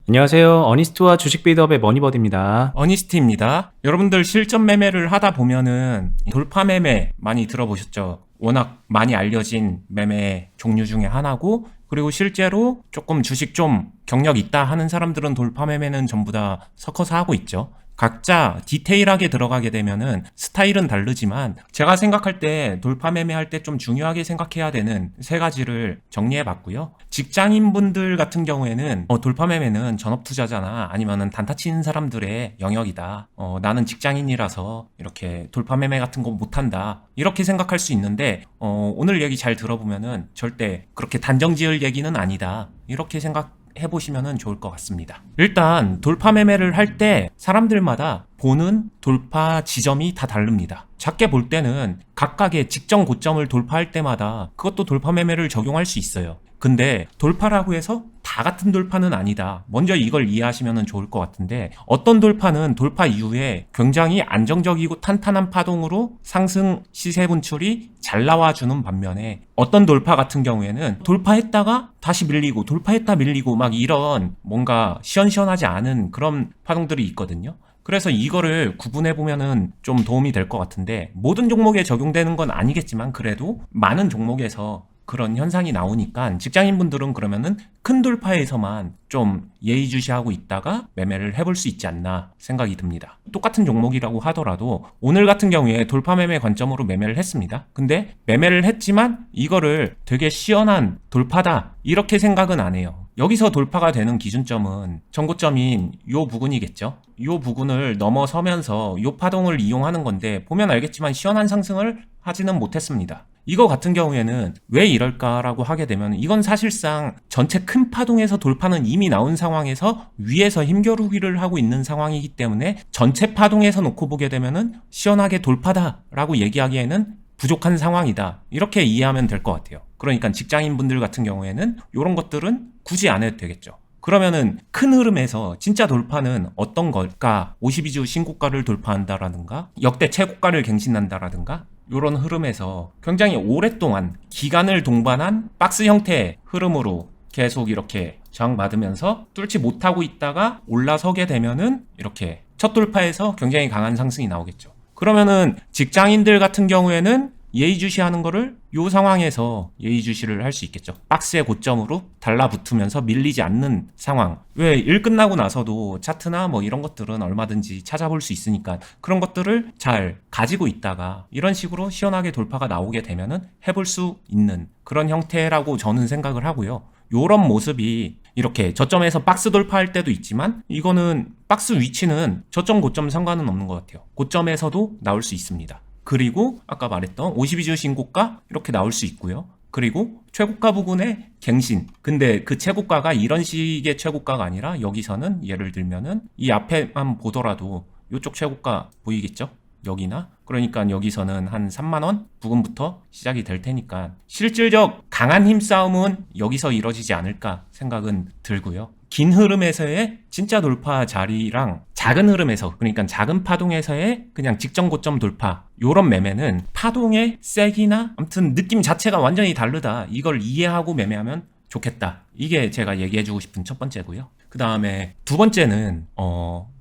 안녕하세요. 어니스트와 주식 빌드업의 머니버드입니다. 어니스트입니다. 여러분들 실전 매매를 하다 보면은 돌파 매매 많이 들어보셨죠? 워낙 많이 알려진 매매 종류 중에 하나고, 그리고 실제로 조금 주식 좀 경력 있다 하는 사람들은 돌파 매매는 전부 다 섞어서 하고 있죠. 각자 디테일하게 들어가게 되면은 스타일은 다르지만, 제가 생각할 때 돌파 매매할 때 좀 중요하게 생각해야 되는 세 가지를 정리해 봤고요. 직장인분들 같은 경우에는 돌파 매매는 전업 투자자나 아니면은 단타 치는 사람들의 영역이다. 나는 직장인이라서 이렇게 돌파 매매 같은 거 못한다. 이렇게 생각할 수 있는데, 오늘 얘기 잘 들어보면은 절대 그렇게 단정 지을 얘기는 아니다. 이렇게 해보시면 좋을 것 같습니다. 일단 돌파 매매를 할 때 사람들마다 보는 돌파 지점이 다 다릅니다. 작게 볼 때는 각각의 직전 고점을 돌파할 때마다 그것도 돌파 매매를 적용할 수 있어요. 근데 돌파라고 해서 다 같은 돌파는 아니다. 먼저 이걸 이해하시면 좋을 것 같은데, 어떤 돌파는 돌파 이후에 굉장히 안정적이고 탄탄한 파동으로 상승 시세 분출이 잘 나와주는 반면에, 어떤 돌파 같은 경우에는 돌파했다가 다시 밀리고 돌파했다 밀리고 막 이런 뭔가 시원시원하지 않은 그런 파동들이 있거든요. 그래서 이거를 구분해보면은 좀 도움이 될 것 같은데, 모든 종목에 적용되는 건 아니겠지만 그래도 많은 종목에서 그런 현상이 나오니까 직장인분들은 그러면은 큰 돌파에서만 좀 예의주시하고 있다가 매매를 해볼 수 있지 않나 생각이 듭니다. 똑같은 종목이라고 하더라도 오늘 같은 경우에 돌파 매매 관점으로 매매를 했습니다. 근데 매매를 했지만 이거를 되게 시원한 돌파다 이렇게 생각은 안 해요. 여기서 돌파가 되는 기준점은 전고점인 요 부근이겠죠. 요 부근을 넘어서면서 요 파동을 이용하는 건데, 보면 알겠지만 시원한 상승을 하지는 못했습니다. 이거 같은 경우에는 왜 이럴까라고 하게 되면, 이건 사실상 전체 큰 파동에서 돌파는 이미 나온 상황에서 위에서 힘겨루기를 하고 있는 상황이기 때문에, 전체 파동에서 놓고 보게 되면은 시원하게 돌파다라고 얘기하기에는 부족한 상황이다. 이렇게 이해하면 될 것 같아요. 그러니까 직장인분들 같은 경우에는 이런 것들은 굳이 안 해도 되겠죠. 그러면은 큰 흐름에서 진짜 돌파는 어떤 걸까? 52주 신고가를 돌파한다라든가 역대 최고가를 갱신한다라든가, 이런 흐름에서 굉장히 오랫동안 기간을 동반한 박스 형태의 흐름으로 계속 이렇게 저항받으면서 뚫지 못하고 있다가 올라서게 되면은 이렇게 첫 돌파에서 굉장히 강한 상승이 나오겠죠. 그러면은 직장인들 같은 경우에는 예의주시하는 거를 이 상황에서 예의주시를 할 수 있겠죠. 박스의 고점으로 달라붙으면서 밀리지 않는 상황. 왜 일 끝나고 나서도 차트나 뭐 이런 것들은 얼마든지 찾아볼 수 있으니까 그런 것들을 잘 가지고 있다가 이런 식으로 시원하게 돌파가 나오게 되면은 해볼 수 있는 그런 형태라고 저는 생각을 하고요. 요런 모습이 이렇게 저점에서 박스 돌파할 때도 있지만, 이거는 박스 위치는 저점 고점 상관은 없는 것 같아요. 고점에서도 나올 수 있습니다. 그리고 아까 말했던 52주 신고가 이렇게 나올 수 있고요. 그리고 최고가 부근의 갱신. 근데 그 최고가가 이런 식의 최고가가 아니라, 여기서는 예를 들면은 이 앞에만 보더라도 이쪽 최고가 보이겠죠? 여기나. 그러니까 여기서는 한 3만원 부근부터 시작이 될 테니까 실질적 강한 힘싸움은 여기서 이뤄지지 않을까 생각은 들고요. 긴 흐름에서의 진짜 돌파 자리랑 작은 흐름에서, 그러니까 작은 파동에서의 그냥 직전 고점 돌파, 요런 매매는 파동의 세기나 아무튼 느낌 자체가 완전히 다르다. 이걸 이해하고 매매하면 좋겠다. 이게 제가 얘기해주고 싶은 첫 번째고요. 그 다음에 두 번째는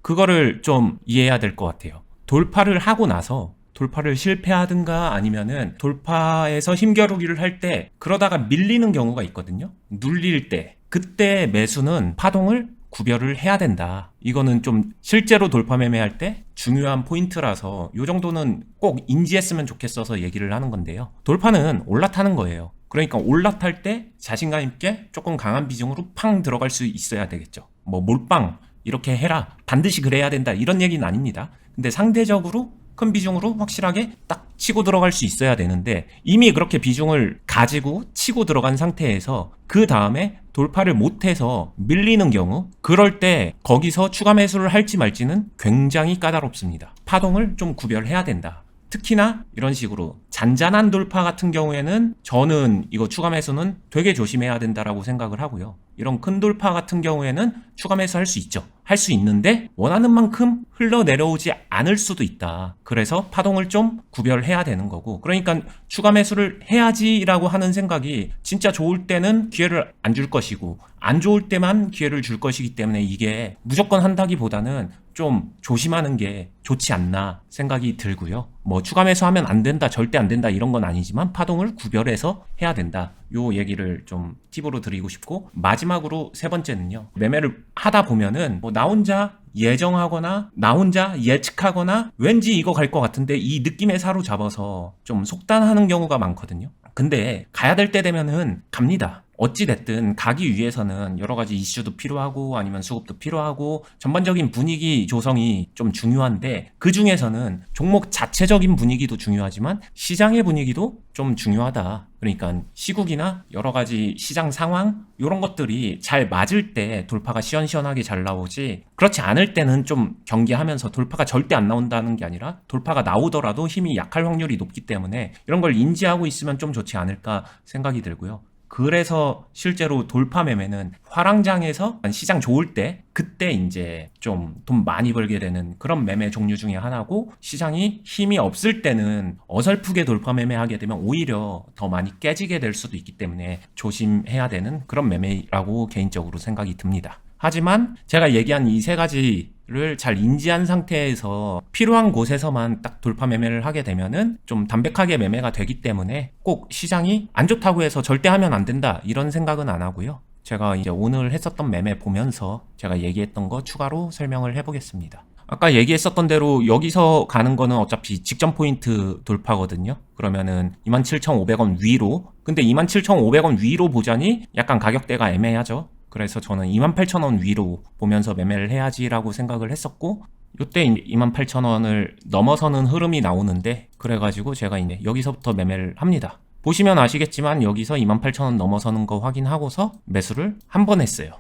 그거를 좀 이해해야 될 것 같아요. 돌파를 하고 나서 돌파를 실패하든가 아니면은 돌파에서 힘겨루기를 할 때 그러다가 밀리는 경우가 있거든요. 눌릴 때, 그때 매수는 파동을 구별을 해야 된다. 이거는 좀 실제로 돌파 매매할 때 중요한 포인트라서 이 정도는 꼭 인지했으면 좋겠어서 얘기를 하는 건데요. 돌파는 올라타는 거예요. 그러니까 올라탈 때 자신감 있게 조금 강한 비중으로 팡 들어갈 수 있어야 되겠죠. 뭐 몰빵 이렇게 해라, 반드시 그래야 된다, 이런 얘기는 아닙니다. 근데 상대적으로 큰 비중으로 확실하게 딱 치고 들어갈 수 있어야 되는데, 이미 그렇게 비중을 가지고 치고 들어간 상태에서 그 다음에 돌파를 못해서 밀리는 경우, 그럴 때 거기서 추가 매수를 할지 말지는 굉장히 까다롭습니다. 파동을 좀 구별해야 된다. 특히나 이런 식으로 잔잔한 돌파 같은 경우에는 저는 이거 추가 매수는 되게 조심해야 된다라고 생각을 하고요. 이런 큰 돌파 같은 경우에는 추가 매수할 수 있죠. 할 수 있는데 원하는 만큼 흘러내려오지 않을 수도 있다. 그래서 파동을 좀 구별해야 되는 거고, 그러니까 추가 매수를 해야지라고 하는 생각이 진짜 좋을 때는 기회를 안 줄 것이고 안 좋을 때만 기회를 줄 것이기 때문에 이게 무조건 한다기보다는 좀 조심하는 게 좋지 않나 생각이 들고요. 뭐 추가 매수하면 안 된다, 절대 안 된다 이런 건 아니지만 파동을 구별해서 해야 된다. 요 얘기를 좀 팁으로 드리고 싶고, 마지막으로 세 번째는요. 매매를 하다 보면은 뭐 나 혼자 예정하거나 나 혼자 예측하거나 왠지 이거 갈 것 같은데 이 느낌에 사로잡아서 좀 속단하는 경우가 많거든요. 근데 가야 될 때 되면은 갑니다. 어찌됐든 가기 위해서는 여러 가지 이슈도 필요하고 아니면 수급도 필요하고 전반적인 분위기 조성이 좀 중요한데, 그 중에서는 종목 자체적인 분위기도 중요하지만 시장의 분위기도 좀 중요하다. 그러니까 시국이나 여러 가지 시장 상황 이런 것들이 잘 맞을 때 돌파가 시원시원하게 잘 나오지, 그렇지 않을 때는 좀 경계하면서, 돌파가 절대 안 나온다는 게 아니라 돌파가 나오더라도 힘이 약할 확률이 높기 때문에 이런 걸 인지하고 있으면 좀 좋지 않을까 생각이 들고요. 그래서 실제로 돌파 매매는 화랑장에서 시장 좋을 때 그때 이제 좀 돈 많이 벌게 되는 그런 매매 종류 중에 하나고, 시장이 힘이 없을 때는 어설프게 돌파 매매하게 되면 오히려 더 많이 깨지게 될 수도 있기 때문에 조심해야 되는 그런 매매라고 개인적으로 생각이 듭니다. 하지만 제가 얘기한 이 세 가지를 잘 인지한 상태에서 필요한 곳에서만 딱 돌파 매매를 하게 되면은 좀 담백하게 매매가 되기 때문에 꼭 시장이 안 좋다고 해서 절대 하면 안 된다 이런 생각은 안 하고요. 제가 이제 오늘 했었던 매매 보면서 제가 얘기했던 거 추가로 설명을 해보겠습니다. 아까 얘기했었던 대로 여기서 가는 거는 어차피 직전 포인트 돌파거든요. 그러면은 27,500원 위로, 근데 27,500원 위로 보자니 약간 가격대가 애매하죠. 그래서 저는 28,000원 위로 보면서 매매를 해야지라고 생각을 했었고, 이때 28,000원을 넘어서는 흐름이 나오는데, 그래가지고 제가 이제 여기서부터 매매를 합니다. 보시면 아시겠지만 여기서 28,000원 넘어서는 거 확인하고서 매수를 한 번 했어요.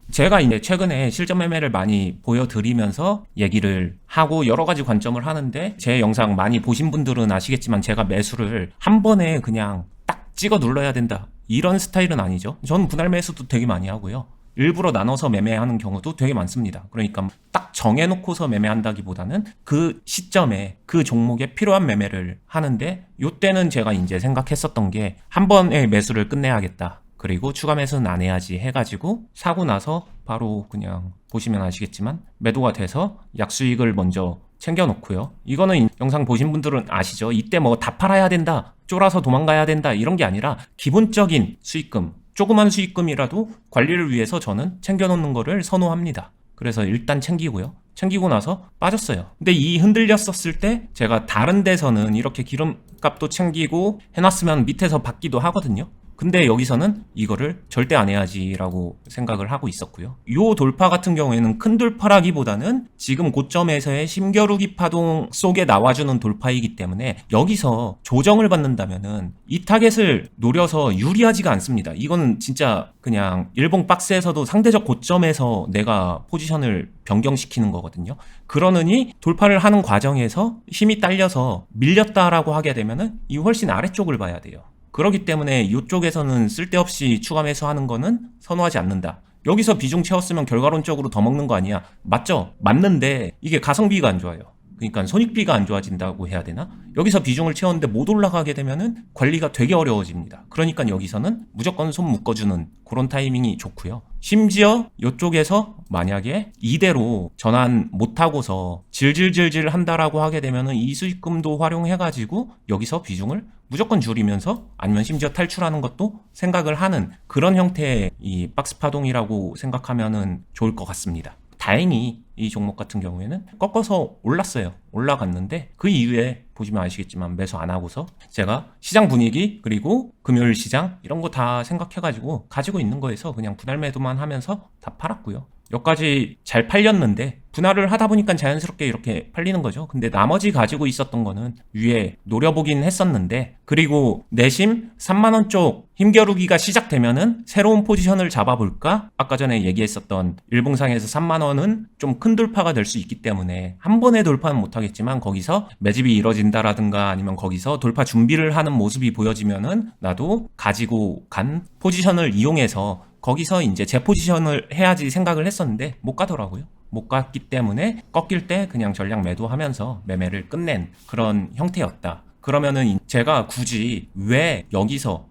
제가 이제 최근에 실전 매매를 많이 보여드리면서 얘기를 하고 여러 가지 관점을 하는데, 제 영상 많이 보신 분들은 아시겠지만 제가 매수를 한 번에 그냥 딱 찍어 눌러야 된다 이런 스타일은 아니죠. 저는 분할 매수도 되게 많이 하고요. 일부러 나눠서 매매하는 경우도 되게 많습니다. 그러니까 딱 정해놓고서 매매한다기보다는 그 시점에 그 종목에 필요한 매매를 하는데, 이때는 제가 이제 생각했었던 게 한 번에 매수를 끝내야겠다. 그리고 추가 매수는 안 해야지 해가지고 사고 나서 바로 그냥 보시면 아시겠지만 매도가 돼서 약수익을 먼저 챙겨놓고요. 이거는 영상 보신 분들은 아시죠? 이때 뭐 다 팔아야 된다, 쫄아서 도망가야 된다 이런 게 아니라 기본적인 수익금, 조그만 수익금이라도 관리를 위해서 저는 챙겨놓는 거를 선호합니다. 그래서 일단 챙기고요. 챙기고 나서 빠졌어요. 근데 이 흔들렸었을 때 제가 다른 데서는 이렇게 기름값도 챙기고 해놨으면 밑에서 받기도 하거든요. 근데 여기서는 이거를 절대 안 해야지라고 생각을 하고 있었고요. 요 돌파 같은 경우에는 큰 돌파라기보다는 지금 고점에서의 심겨루기 파동 속에 나와주는 돌파이기 때문에 여기서 조정을 받는다면은 이 타겟을 노려서 유리하지가 않습니다. 이거는 진짜 그냥 일봉 박스에서도 상대적 고점에서 내가 포지션을 변경시키는 거거든요. 그러느니 돌파를 하는 과정에서 힘이 딸려서 밀렸다라고 하게 되면은 이 훨씬 아래쪽을 봐야 돼요. 그렇기 때문에 이쪽에서는 쓸데없이 추가 매수하는 거는 선호하지 않는다. 여기서 비중 채웠으면 결과론적으로 더 먹는 거 아니야? 맞죠? 맞는데 이게 가성비가 안 좋아요. 그러니까 손익비가 안 좋아진다고 해야 되나? 여기서 비중을 채웠는데 못 올라가게 되면은 관리가 되게 어려워집니다. 그러니까 여기서는 무조건 손 묶어주는 그런 타이밍이 좋고요. 심지어 이쪽에서 만약에 이대로 전환 못하고서 질질질질 한다라고 하게 되면은 이 수익금도 활용해가지고 여기서 비중을 무조건 줄이면서 아니면 심지어 탈출하는 것도 생각을 하는 그런 형태의 이 박스 파동이라고 생각하면은 좋을 것 같습니다. 다행히 이 종목 같은 경우에는 꺾어서 올랐어요. 올라갔는데 그 이후에 보시면 아시겠지만 매수 안 하고서 제가 시장 분위기 그리고 금요일 시장 이런 거 다 생각해가지고 가지고 있는 거에서 그냥 분할 매도만 하면서 다 팔았고요. 여기까지 잘 팔렸는데 분할을 하다 보니까 자연스럽게 이렇게 팔리는 거죠. 근데 나머지 가지고 있었던 거는 위에 노려보긴 했었는데, 그리고 내심 3만원 쪽 힘겨루기가 시작되면은 새로운 포지션을 잡아볼까? 아까 전에 얘기했었던 일봉상에서 3만원은 좀 큰 돌파가 될 수 있기 때문에 한 번에 돌파는 못하겠지만 거기서 매집이 이뤄진다라든가 아니면 거기서 돌파 준비를 하는 모습이 보여지면은 나도 가지고 간 포지션을 이용해서 거기서 이제 제 포지션을 해야지 생각을 했었는데 못 가더라고요. 못 갔기 때문에 꺾일 때 그냥 전략 매도하면서 매매를 끝낸 그런 형태였다. 그러면은 제가 굳이 왜 여기서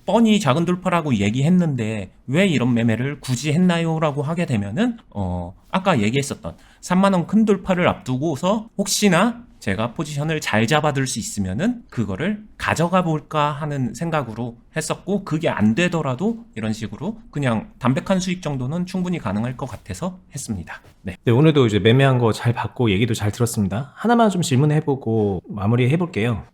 뻔히 작은 돌파라고 얘기했는데 왜 이런 매매를 굳이 했나요? 라고 하게 되면은 아까 얘기했었던 3만원 큰 돌파를 앞두고서 혹시나 제가 포지션을 잘 잡아둘 수 있으면은 그거를 가져가 볼까 하는 생각으로 했었고, 그게 안 되더라도 이런 식으로 그냥 담백한 수익 정도는 충분히 가능할 것 같아서 했습니다. 네. 네, 오늘도 이제 매매한 거 잘 봤고 얘기도 잘 들었습니다. 하나만 좀 질문해보고 마무리 해볼게요.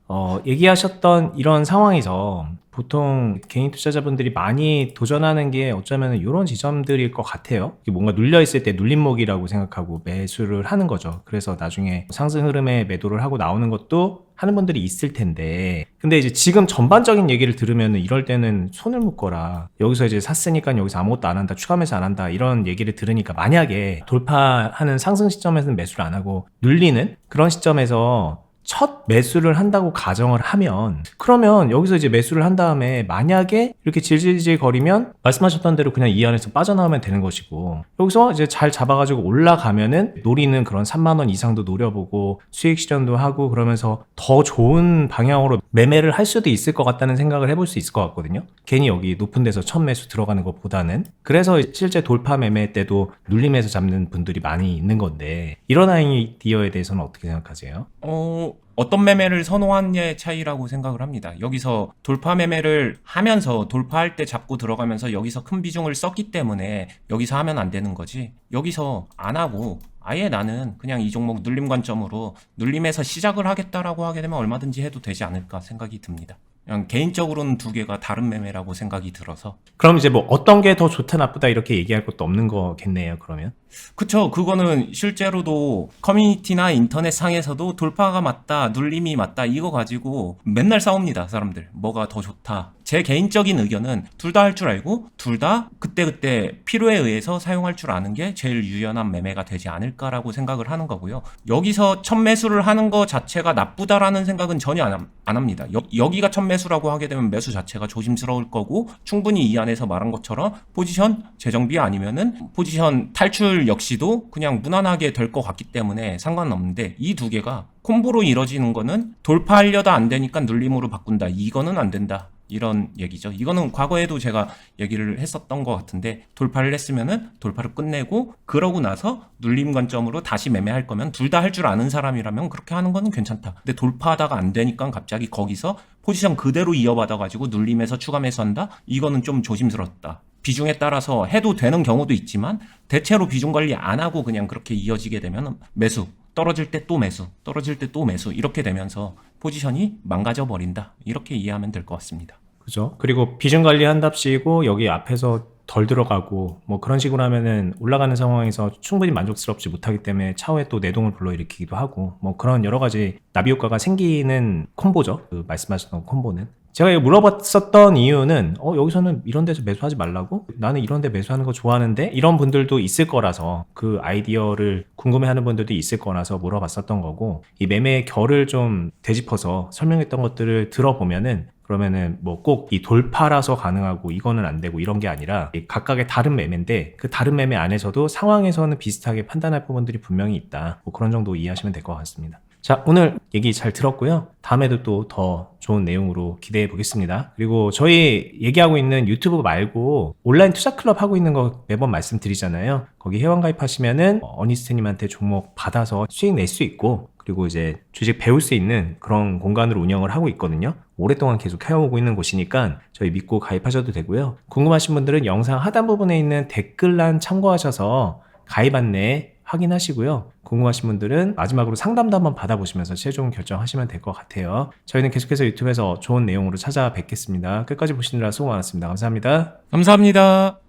얘기하셨던 이런 상황에서 보통 개인 투자자분들이 많이 도전하는 게 어쩌면 이런 지점들일 것 같아요. 이게 뭔가 눌려있을 때 눌림목이라고 생각하고 매수를 하는 거죠. 그래서 나중에 상승 흐름에 매도를 하고 나오는 것도 하는 분들이 있을 텐데, 근데 이제 지금 전반적인 얘기를 들으면 이럴 때는 손을 묶어라, 여기서 이제 샀으니까 여기서 아무것도 안 한다, 추가 매수 안 한다, 이런 얘기를 들으니까 만약에 돌파하는 상승 시점에서는 매수를 안 하고 눌리는 그런 시점에서 첫 매수를 한다고 가정을 하면, 그러면 여기서 이제 매수를 한 다음에 만약에 이렇게 질질질 거리면 말씀하셨던 대로 그냥 이 안에서 빠져나오면 되는 것이고, 여기서 이제 잘 잡아가지고 올라가면은 노리는 그런 3만원 이상도 노려보고 수익 실현도 하고 그러면서 더 좋은 방향으로 매매를 할 수도 있을 것 같다는 생각을 해볼 수 있을 것 같거든요. 괜히 여기 높은 데서 첫 매수 들어가는 것보다는. 그래서 실제 돌파 매매 때도 눌림에서 잡는 분들이 많이 있는 건데, 이런 아이디어에 대해서는 어떻게 생각하세요? 어떤 매매를 선호하느냐의 차이라고 생각을 합니다. 여기서 돌파 매매를 하면서 돌파할 때 잡고 들어가면서 여기서 큰 비중을 썼기 때문에 여기서 하면 안 되는 거지, 여기서 안 하고 아예 나는 그냥 이 종목 눌림 관점으로 눌림에서 시작을 하겠다라고 하게 되면 얼마든지 해도 되지 않을까 생각이 듭니다. 그냥 개인적으로는 두 개가 다른 매매라고 생각이 들어서. 그럼 이제 뭐 어떤 게 더 좋다 나쁘다 이렇게 얘기할 것도 없는 거겠네요, 그러면. 그쵸. 그거는 실제로도 커뮤니티나 인터넷 상에서도 돌파가 맞다, 눌림이 맞다, 이거 가지고 맨날 싸웁니다, 사람들. 뭐가 더 좋다. 제 개인적인 의견은 둘 다 할 줄 알고 둘 다 그때그때 필요에 의해서 사용할 줄 아는 게 제일 유연한 매매가 되지 않을까라고 생각을 하는 거고요. 여기서 첫 매수를 하는 거 자체가 나쁘다라는 생각은 전혀 안 합니다. 여기가 첫 매수라고 하게 되면 매수 자체가 조심스러울 거고, 충분히 이 안에서 말한 것처럼 포지션 재정비 아니면은 포지션 탈출 역시도 그냥 무난하게 될 것 같기 때문에 상관없는데, 이 두 개가 콤보로 이뤄지는 거는 돌파하려다 안 되니까 눌림으로 바꾼다, 이거는 안 된다, 이런 얘기죠. 이거는 과거에도 제가 얘기를 했었던 것 같은데, 돌파를 했으면은 돌파를 끝내고 그러고 나서 눌림 관점으로 다시 매매할 거면 둘 다 할 줄 아는 사람이라면 그렇게 하는 거는 괜찮다. 근데 돌파하다가 안 되니까 갑자기 거기서 포지션 그대로 이어받아가지고 눌림에서 추가 매수한다? 이거는 좀 조심스럽다. 비중에 따라서 해도 되는 경우도 있지만 대체로 비중 관리 안 하고 그냥 그렇게 이어지게 되면 매수, 떨어질 때 또 매수, 떨어질 때 또 매수, 이렇게 되면서 포지션이 망가져 버린다, 이렇게 이해하면 될 것 같습니다. 그죠? 그리고 비중 관리한답시고 여기 앞에서 덜 들어가고 뭐 그런 식으로 하면은 올라가는 상황에서 충분히 만족스럽지 못하기 때문에 차후에 또 내동을 불러일으키기도 하고, 뭐 그런 여러 가지 나비 효과가 생기는 콤보죠. 그 말씀하셨던 콤보는. 제가 이거 물어봤었던 이유는 여기서는 이런 데서 매수하지 말라고? 나는 이런 데 매수하는 거 좋아하는데? 이런 분들도 있을 거라서, 그 아이디어를 궁금해하는 분들도 있을 거라서 물어봤었던 거고, 이 매매의 결을 좀 되짚어서 설명했던 것들을 들어보면은, 그러면은 뭐 꼭 이 돌파라서 가능하고 이거는 안 되고 이런 게 아니라 각각의 다른 매매인데, 그 다른 매매 안에서도 상황에서는 비슷하게 판단할 부분들이 분명히 있다, 뭐 그런 정도 이해하시면 될 것 같습니다. 자, 오늘 얘기 잘 들었고요. 다음에도 또 더 좋은 내용으로 기대해 보겠습니다. 그리고 저희 얘기하고 있는 유튜브 말고 온라인 투자 클럽 하고 있는 거 매번 말씀드리잖아요. 거기 회원 가입하시면은 어니스트님한테 종목 받아서 수익 낼 수 있고, 그리고 이제 주식 배울 수 있는 그런 공간으로 운영을 하고 있거든요. 오랫동안 계속 해오고 있는 곳이니까 저희 믿고 가입하셔도 되고요. 궁금하신 분들은 영상 하단 부분에 있는 댓글란 참고하셔서 가입 안내 확인하시고요. 궁금하신 분들은 마지막으로 상담도 한번 받아보시면서 최종 결정하시면 될 것 같아요. 저희는 계속해서 유튜브에서 좋은 내용으로 찾아뵙겠습니다. 끝까지 보시느라 수고 많았습니다. 감사합니다. 감사합니다.